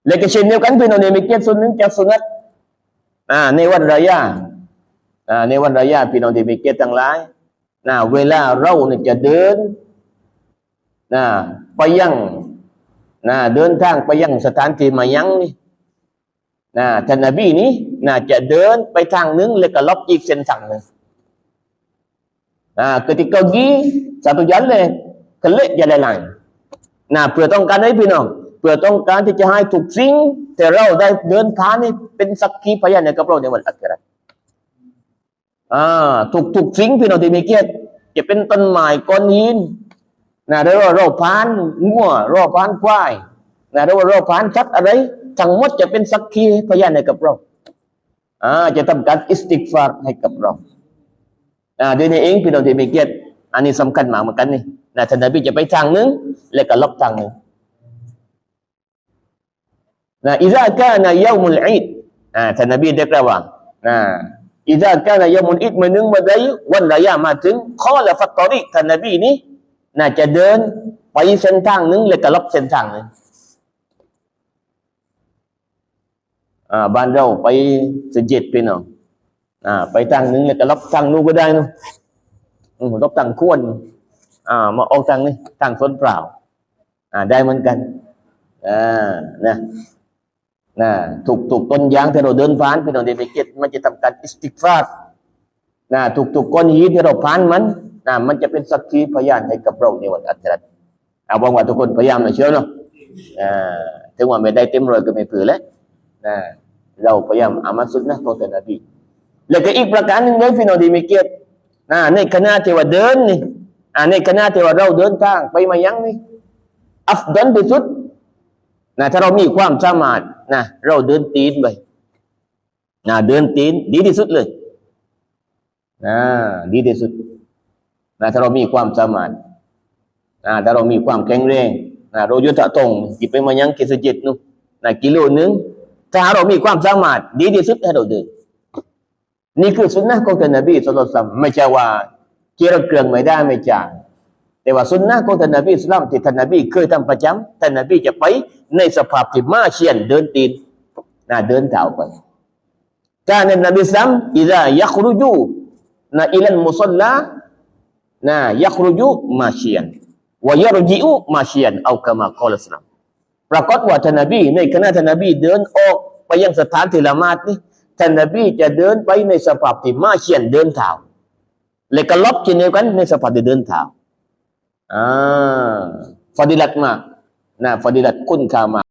และก็เช่นเดียวกันพี่น้องในมิเกตส่วนหนึ่งจากสุนัตในวันรายาในวันรายาพี่น้องที่มิเกตทั้งหลายเวลาเราเนี่ยจะเดินไปยังเดินทางไปยังสถานที่มายังนี่ท่านนบีนี้จะเดินไปทางหนึ่งแล้วก็ลบอีกเส้นทางหนึ่งketika pergi satu jalan kelik jalan lainเพื่อต้องการให้พี่น้องเพื่อต้องการที่จะให้ทุกสิ่งที่เราได้เดินทางนี่เป็นสักขีพยานในกับเราในวันอาคิเราะห์ทุกสิ่งพี่น้องที่มีเกียรติจะเป็นต้นไม้ก้อนหินหรือว่าเราผ่านงัวเราผ่านควายหรือว่าเราผ่านสัตว์อะไรทั้งหมดจะเป็นสักขีพยานในกับเราจะทำการอิสติกฟาร์ให้กับเราเดี๋ยวนี้เองพี่น้องที่มีเกียรติอันนี้สำคัญมากเหมือนกันนี่ท่านนบีจะไปทางหนึ่งแล้วก็ลบทางหนึ่งอิซากานะยามุลอีดท่านนบีได้กล่าวว่าอิซากานะยามุลอีดเมื่อหนึ่งเมื่อใดวันรายามาถึงข้อละฟัตตอริท่านนบีนี้จะเดินไปเส้นทางหนึ่งแล้วก็ลบเส้นทางหนึ่งบ้านเราไปสจิตพี่น้องไปทางหนึ่งแล้วก็ลบทางนู้นก็ได้นะลบทางขวนมาออกทางนี้ทางส้นเปล่าได้เหมือนกันถูกต้นยางที่เราเดินผ่านพี่น้องเด็กเก็ตมันจะทำการอิสติกฟาร์ถูกก้อนหินที่เราผ่านมันจะเป็นสักขีพยานให้กับเราในวันอาคิเราะห์หวังว่าทุกคนพยายามหน่อยเชียวเนาะถึงว่าไม่ได้เต็มร้อยก็ไม่เผื่อแล้วเราพยายามอามัดสุดนะของท่านนบีแล้วก็อีกประการหนึ่งเลยพี่น้องที่มีเกียรติในขณะที่ว่าเดินนี่ในขณะที่ว่าเราเดินทางไปมายังนี่อัฟดัลที่สุดถ้าเรามีความสามารถเราเดินตีนไปเดินตีนดีที่สุดเลยดีที่สุดถ้าเรามีความสามารถถ้าเรามีความแข็งแรงเรายุทธะตรงจิไปมายังกิจจิตนู่นกิโลนึงถ้าเรามีความสามารถดีที่สุดให้เราเดินนี่คือสุนนะของท่านนบีศ็อลลัลลอฮุอะลัยฮิวะซัลลัมไม่ใช่ว่าเกี่ยวเกลืองไม่ได้ไม่จางแต่ว่าสุนนะของท่านนบีอิสลามที่ท่านนบีเคยทำประจำท่านนบีจะไปในสภาพที่มาเชียนเดินตีนเดินเท้าไปการนบีซัมอิซายัครุจูอิลันมุศอลลายัครุจูมาเชียนวะยารจิอูมาเชียนเอากะมากอลสลามปรากฏว่าท่านนบีในขณะท่านนบีเดินออกไปยังสถานที่ละหมาดนี่ท่านนบีจะเดินไปในสภาพที่มาเชียนเดินเท้าและก็ลบเช่นเดียวกันในสภาพที่เดินเท้าฟาดิลัตมากฟาดิลัตคุณค่ามาก